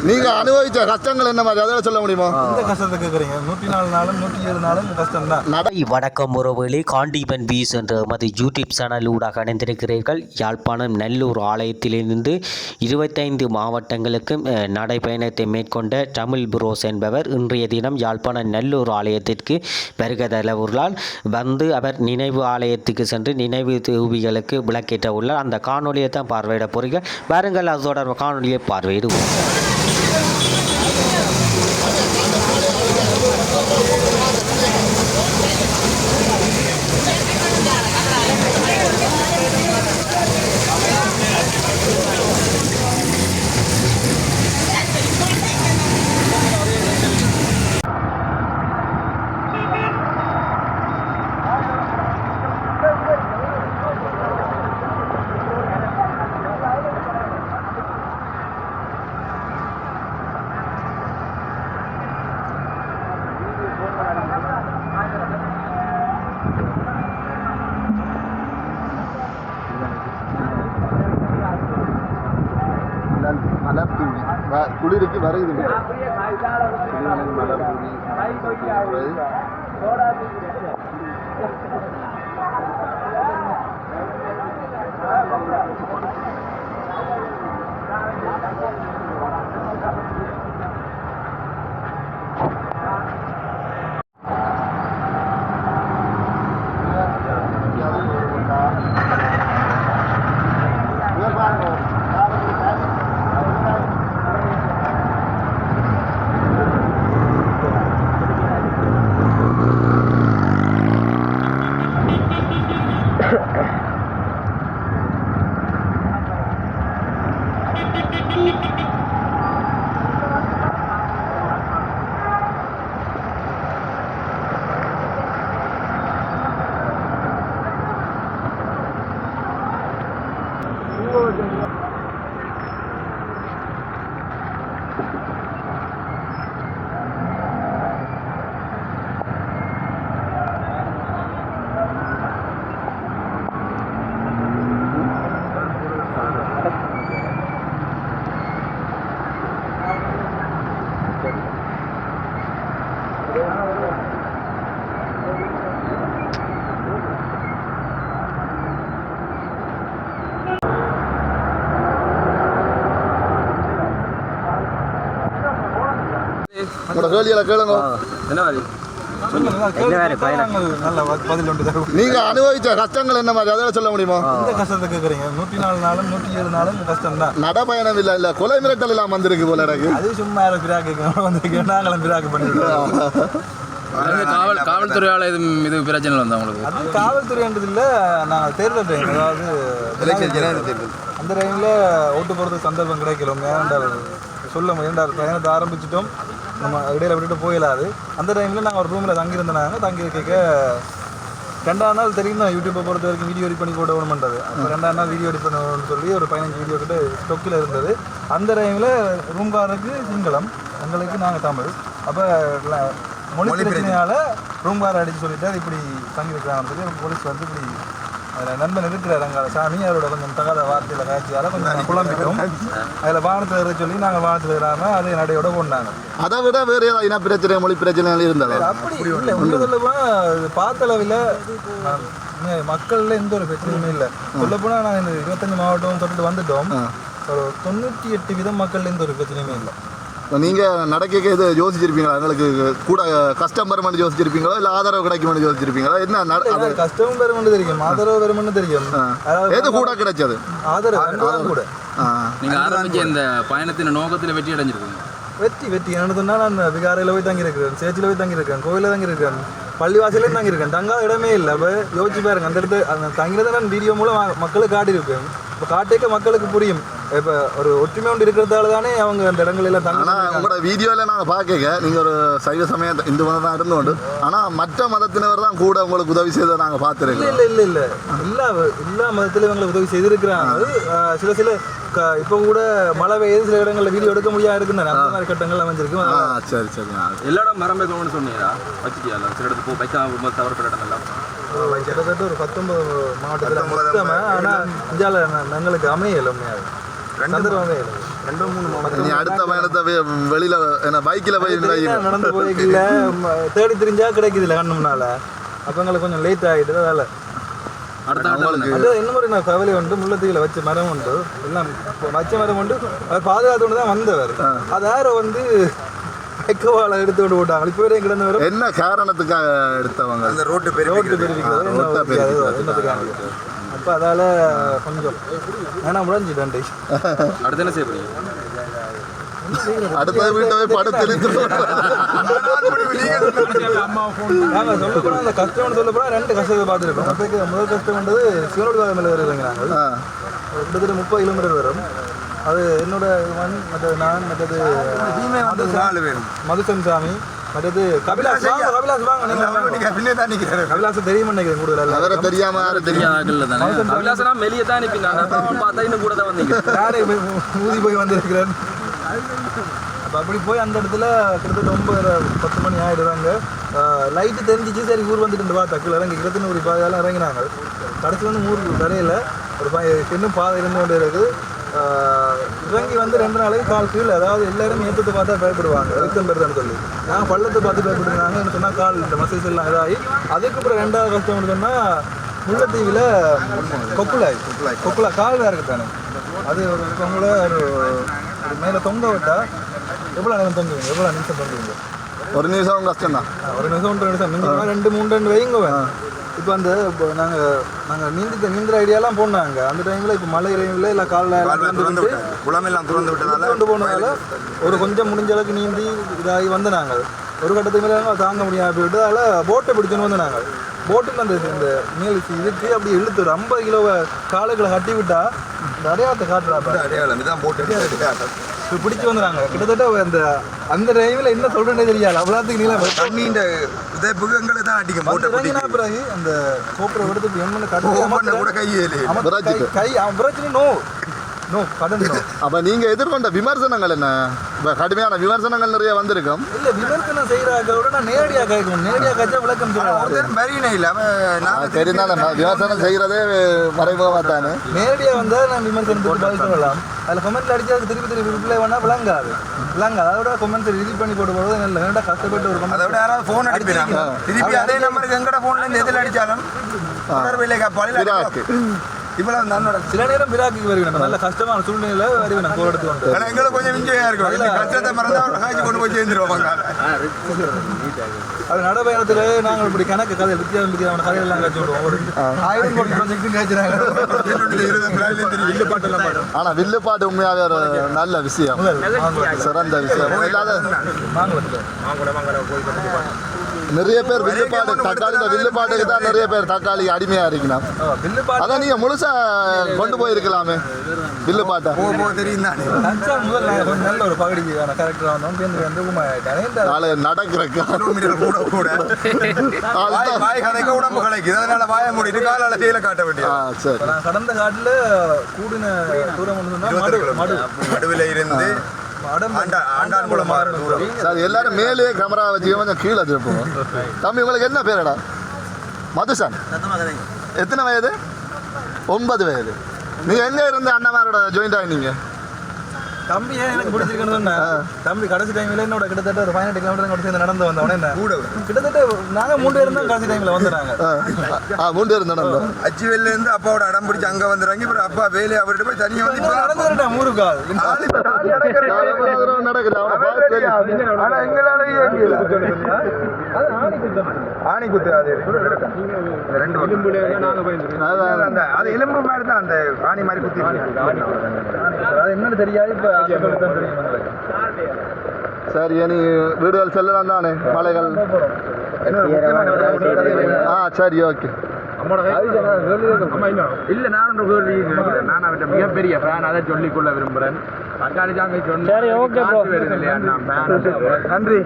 நீங்க அனுபவிச்ச கஷ்டங்கள் என்ன மாதிரி அதை சொல்ல முடியுமா? இந்த கஷ்டத்தை கேட்குறீங்க. 104 நாளும் 107 நாளும் கஷ்டம் தான். வணக்கம் உறவுகளே, காண்டிபன் பீஸ் என்ற எமது யூடியூப் சேனல் ஊடாக இணைந்திருக்கிறீர்கள். யாழ்ப்பாணம் நல்லூர் ஆலயத்திலிருந்து 25 மாவட்டங்களுக்கு நடைபயணத்தை மேற்கொண்ட தமிழ் புரோஸ் என்பவர் இன்றைய தினம் யாழ்ப்பாணம் நல்லூர் ஆலயத்திற்கு வருகை தரவுள்ளார். வந்து அவர் நினைவு ஆலயத்துக்கு சென்று நினைவு தூபிகளுக்கு விளக்கேற்ற உள்ளார். அந்த காணொலியை தான் பார்வையிட போறீர்கள். வாருங்கள், அதோட காணொலியை பார்வையிடுவோம். குளிருக்கு வருகுது நீங்க அனுபவிச்ச கஷ்டங்கள் என்ன மாதிரி அதை சொல்ல முடியுமா? இந்த கஷ்டத்தை கேட்குறீங்க. 104 நாளும் 107 நாளும் கஷ்டம் தான். நடப்பயணம் இல்ல கொலை மிரட்டல் எல்லாம் வந்திருக்கு போல எனக்கு. அது சும்மா பிராக்கு வந்திருக்கேன். நாங்களும் பிராக்கு பண்ணிருக்கோம். காவல்துறையால இது பிரச்சனை வந்தா உங்களுக்கு? அது காவல்துறைன்றது இல்லை, நாங்கள் தேர்தல் டைம், அதாவது அந்த டைமில் ஓட்டு போகிறதுக்கு சந்தர்ப்பம் கிடைக்கல. ஏன்டால் சொல்ல முடியாது, பயணத்தை ஆரம்பிச்சிட்டோம், நம்ம இடையில விட்டுட்டு போயிடாது. அந்த டைமில் நாங்கள் ஒரு ரூமில் தங்கியிருந்தாங்க. தங்கி இருக்க 2ஆம் நாள் தெரியும் தான், யூடியூப்பை பொறுத்த வரைக்கும் வீடியோ எடிட் பண்ணி போட வேணுமென்றது. அப்போ 2ஆம் நாள் வீடியோ எடிட் பண்ணணும்னு சொல்லி ஒரு 15 வீடியோ கிட்ட ஸ்டொக்கில் இருந்தது. அந்த டைமில் ரூம்காரருக்கு சிங்களம், எங்களுக்கு நாங்கள் தமிழ். அப்போ மொழி பிரச்சனையால் ரூம்காரை அடித்து சொல்லிட்டு அது இப்படி தங்கியிருக்கிறாங்கன்னு சொல்லி போலீஸ் வந்து இப்படி அதில் நண்பன் இருக்கிறார் அங்கே சாமி, அவரோட கொஞ்சம் தகாத வார்த்தையில் காய்ச்சியால் கொஞ்சம் குழம்பிட்டோம். அதில் வானத்தில் இருக்க சொல்லி நாங்கள் வானத்தில் இல்லாமல் அது நடையோட கொண்டாங்க. அதை விட வேறு ஏதாவது இன பிரச்சனை மொழி பிரச்சனை இருந்தாங்க? அப்படி இல்லை, உண்மை சொல்லப்போனால் பார்த்தளவில் மக்களில் எந்த ஒரு பிரச்சனையுமே இல்லை. சொல்லப்போனால் நாங்கள் இந்த 25 மாவட்டம் தொட்டுட்டு வந்துட்டோம். ஒரு 98% மக்கள் எந்த ஒரு பிரச்சனையுமே இல்லை. நீங்கள் நடக்க இது யோசிச்சிருப்பீங்களா? எங்களுக்கு கூட கஷ்டம் பெருமனு யோசிச்சிருப்பீங்களா, இல்லை ஆதரவு கிடைக்கும்னு யோசிச்சிருப்பீங்களா? என்ன கஷ்டமும் பெருமனு தெரியும், ஆதரவு பெருமனு தெரியும். எது கூட கிடைச்சது? ஆதரவு கூட. நீங்கள் ஆரம்பிச்ச இந்த பயணத்தின் நோக்கத்தில் வெற்றி அடைஞ்சிருக்கீங்க. வெற்றி என்னன்னு சொன்னால், நான் விகாரையில் போய் தங்கியிருக்கிறேன், சேர்ச்சில் போய் தங்கியிருக்கேன், கோவிலில் தங்கியிருக்கேன், பள்ளிவாசலையும் தங்கியிருக்கேன். தங்காத இடமே இல்லை. அப்போ யோசிச்சு பாருங்க, அந்த இடத்து அந்த தங்கிறத நான் வீடியோ மூலம் மக்களுக்கு காட்டியிருப்பேன். இப்போ காட்டிக்க மக்களுக்கு புரியும். இப்போ ஒரு ஒற்றுமை ஒன்று இருக்கிறதால தானே அவங்க அந்த இடங்களெல்லாம் தங்க. ஆனால் உங்களோட வீடியோவில் நாங்கள் பார்க்க நீங்கள் ஒரு சைவ சமயம் இந்து மதம் தான் இருந்தோண்டு, ஆனால் மற்ற மதத்தினர் தான் கூட உங்களுக்கு உதவி செய்ததை நாங்கள் பார்த்துருக்கோம். இல்லை எல்லா மதத்திலும் இவங்களை உதவி செய்திருக்கிறாங்க. சில இப்போ கூட மழை பெய்யுது, சில இடங்களில் வீடியோ எடுக்க முடியாது இருக்குன்னு அந்த மாதிரி கட்டங்கள் அமைஞ்சிருக்கு. சரி எல்லா இடம் மரம் வைக்கணும்னு சொன்னீங்களா? வச்சுட்டியா? சில இடத்துக்கு வைக்காம தவறுபட்ட இடங்கள்லாம் கிட்டத்தட்ட ஒரு 19 மாவட்டத்தில். ஆனால் இந்தியாவில் எங்களுக்கு அமையலை, சந்தர்ப்பமே இல்லை. நீ அடுத்த பயணத்தை வெளியில என்ன பைக்கில் போய் நடந்து போய்க்கல தேடி தெரிஞ்சா கிடைக்குதுல்ல கண்ணுனால அப்போ எங்களுக்கு கொஞ்சம் லேட் ஆகிடுது வேலை. அது என்ன மாதிரி நான் கவலை உண்டு முள்ளத்தீவில் வச்ச மரம் உண்டு எல்லாம் வச்ச மரம் உண்டு அவர் பாதுகாத்து தான் வந்தவர் அது யாரோ வந்து வைக்கவாளை எடுத்து விட்டு போட்டாங்க. இப்போ வரையும் கிடந்த வரும் என்ன காரணத்துக்காக எடுத்தவங்க அந்த ரோட்டு பெருவிக்கிறது என்னத்துக்காக அப்போ அதால கொஞ்சம் ஏன்னா முடிஞ்சுட்டேன். அடுத்து என்ன செய்ய போறீங்க? அடுத்த வீட்டை போய் படுத்து சொல்லப்போனா அந்த கஷ்டம்னு சொல்லப்போனா 2 கஷ்டத்தை பார்த்துருக்கோம். அப்போக்கு முதல் கஷ்டம் வந்தது சிவனோட மேலே வருதுங்க. நாங்கள் கிட்டத்தட்ட 30 கிலோமீட்டர் வரும். அது என்னோட மற்றது நான் மற்றது மதுசன் சாமி மற்றது கபிலாஸ் கபிலாஸ் தெரியுமா நினைக்கிறேன் கூடுதல் அவரை தெரியாம ஊதி போய் வந்திருக்கிறேன். அப்போ அப்படி போய் அந்த இடத்துல கிட்டத்தட்ட 9-10 மணி ஆகிடுவாங்க. லைட்டு தெரிஞ்சிச்சு சரி ஊர் வந்துட்டு டக்குல இறங்கி 21 பாதையெல்லாம் இறங்கினாங்க. கடைசி வந்து ஊருக்கு வரையில ஒரு இன்னும் பாதை இருந்து கொண்டு இருக்குது. இறங்கி வந்து 2 நாளைக்கு கால் கீழே அதாவது எல்லாரும் ஏற்றத்தை பார்த்தா பயப்படுவாங்க வெத்தம்பெருதான்னு சொல்லி நாங்கள் பள்ளத்தை பார்த்து பயப்படுறாங்க. என்ன சொன்னால் கால் இந்த மசேஜ் எல்லாம் இதாகி அதுக்கப்புறம் 2வது கஷ்டம் சொன்னால் முல்லைத்தீவில் கொக்குலா கால் வேறு இருக்குதானே அது உங்களை ஒரு மேலே தொங்க விட்டா எவ்வளோ நேரம் தொங்குவீங்க எவ்வளோ நிமிஷம் தொங்குவீங்க? ஒரு நிமிஷம் கஷ்டம் தான். ஒரு நிமிஷம் 1 நிமிஷம் நீங்கள் 2-3 வைங்க. இப்போ அந்த நாங்கள் நீந்துற ஐடியாலாம் போனாங்க அந்த டைமில். இப்போ மழை டைமில் இல்லை குளமெல்லாம் திறந்து கொண்டு போனதால ஒரு கொஞ்சம் முடிஞ்ச அளவுக்கு நீந்தி இதாகி வந்து நாங்கள் ஒரு கட்டத்துக்கு மேலே தாங்க முடியாது போயிட்டு அதில் போட்டை பிடிச்சுன்னு வந்து நாங்கள் போட்டில் அந்த இந்த மேல் இதுக்கு அப்படி இழுத்து ஒரு 50 கிலோவை காலுக்களை கட்டி விட்டா இந்த அடையாளத்தை காட்டுறாங்க பிடிச்சி வந்துடுறாங்க. கிட்டத்தட்ட அந்த டைமில் என்ன சொல்கிறேன்னே தெரியாது அவ்வளோத்துக்கு நீளம் தண்ணீண்ட புகங்களை தான் அடிக்கும் இறங்கினா பிறகு அந்த கோப்பரை எடுத்து என்ன கூட கை பிரச்சனை நோ கடன் அப்போ நீங்கள் எதிர்கொண்ட விமர்சனங்கள் என்ன? கடுமையான விமர்சனங்கள் நிறைய வந்திருக்கும். இல்லை விமர்சனம் செய்கிறாங்க நான் நேரடியாக கேட்கணும். நேரடியாக கேட்டா விளக்கம் தெரிந்தாலும் விமர்சனம் செய்கிறதே மறைமுகமாக தானே. நேரடியாக வந்தால் நான் விமர்சனத்துக்கு பதில் சொல்லலாம். அதில் கமெண்ட்ல அடிச்சு அது திருப்பி ரிப்ளை பண்ணால் விளங்காது. அதோட கமெண்ட்ஸ் ரிலீட் பண்ணி போட்டு போகிறது நல்ல கஷ்டப்பட்டு ஒரு அதை விட யாராவது ஃபோன் அடிக்கிறாங்க திருப்பி அதே நம்பருக்கு எங்கட ஃபோன்லேருந்து எதில் அடித்தாலும் இவ்வளவு நன்னோட சில நேரம் பிராக்கிக்கு வருவேன் நல்ல கஷ்டமான சூழ்நிலையில வருவேன் போராடுத்து கொண்டு ஆனால் எங்களுக்கு கொஞ்சம் விஞ்சையாக இருக்கும் கஷ்டத்தை மறந்தா காய்ச்சி கொண்டு போய் சேர்ந்துருவாங்க. அது நடைபயணத்தில் நாங்கள் இப்படி கணக்கு கதை வித்தியாசம் கதையெல்லாம் காய்ச்சி விடுவோம். 1000 கோடி ப்ராஜெக்ட்டும் காய்ச்சினாங்க. ஆனால் வில்லுப்பாட்டு உண்மையாக ஒரு நல்ல விஷயம் சிறந்த விஷயம். நிறைய பேர் வில்லுப்பாடு தக்காளி வில்லுப்பாட்டுக்கு தான் நிறைய பேர் தக்காளி அடிமையா இருக்கணும். அதான் நீங்க முழுசா கொண்டு போயிருக்கலாமே வில்லுப்பாட்டை. தெரியும் நல்ல ஒரு பகுதிக்கான கேரக்டர் வந்தோம் நடக்கிறக்கா உடம்பு கிடைக்குது அதனால வாய மூடிட்டு காலால கீழே காட்ட வேண்டியது. கடந்த காட்டுல கூடின தூரம் மடுவில் இருந்து சார் எல்லாரும் மேலே கேமரா வச்சு கொஞ்சம் கீழே வச்சுருப்போம். தம்பி உங்களுக்கு என்ன பேரடா? மதுசன். எத்தனை வயது? 9 வயது. நீங்கள் எங்கே இருந்து அண்ணாமாரோட ஜாயின்ட் ஆகினீங்க? தம்பி ஏன் எனக்கு பிடிச்சிருக்குன்னு சொன்னேன். தம்பி கடைசி டைமில் என்னோட கிட்டத்தட்ட ஒரு 18 கிலோமீட்டர் சேர்ந்து நடந்து வந்தோடனே என்ன கிட்டத்தட்ட நாங்கள் 3 பேர் தான் கடைசி டைமில் வந்துடுறாங்க. 3 பேர் நடந்தோம். அச்சுவேலேருந்து அப்பாவோட அடம் பிடிச்சி அங்கே வந்துடுறாங்க. அப்புறம் அப்பா வேலையை அவர்கிட்ட போய் தனியாக வந்து நடந்துட்டேன் 3 கால் நடக்குது. ஆனால் எங்களாலேயே ஆணி குத்து அது 2 அது எலும்பு மாதிரி தான் அந்த ஆணி மாதிரி குத்தி அது என்னன்னு தெரியாது. இப்போ சரி நீ வீடுகள் செல்லலாம் தானே மலைகள்? சரி ஓகே. இல்ல நான் அவன் மிகப்பெரிய ஃபேன் அதை சொல்லிக்கொள்ள விரும்புறேன். தக்காளி ஜாங்கை சொன்ன நன்றி.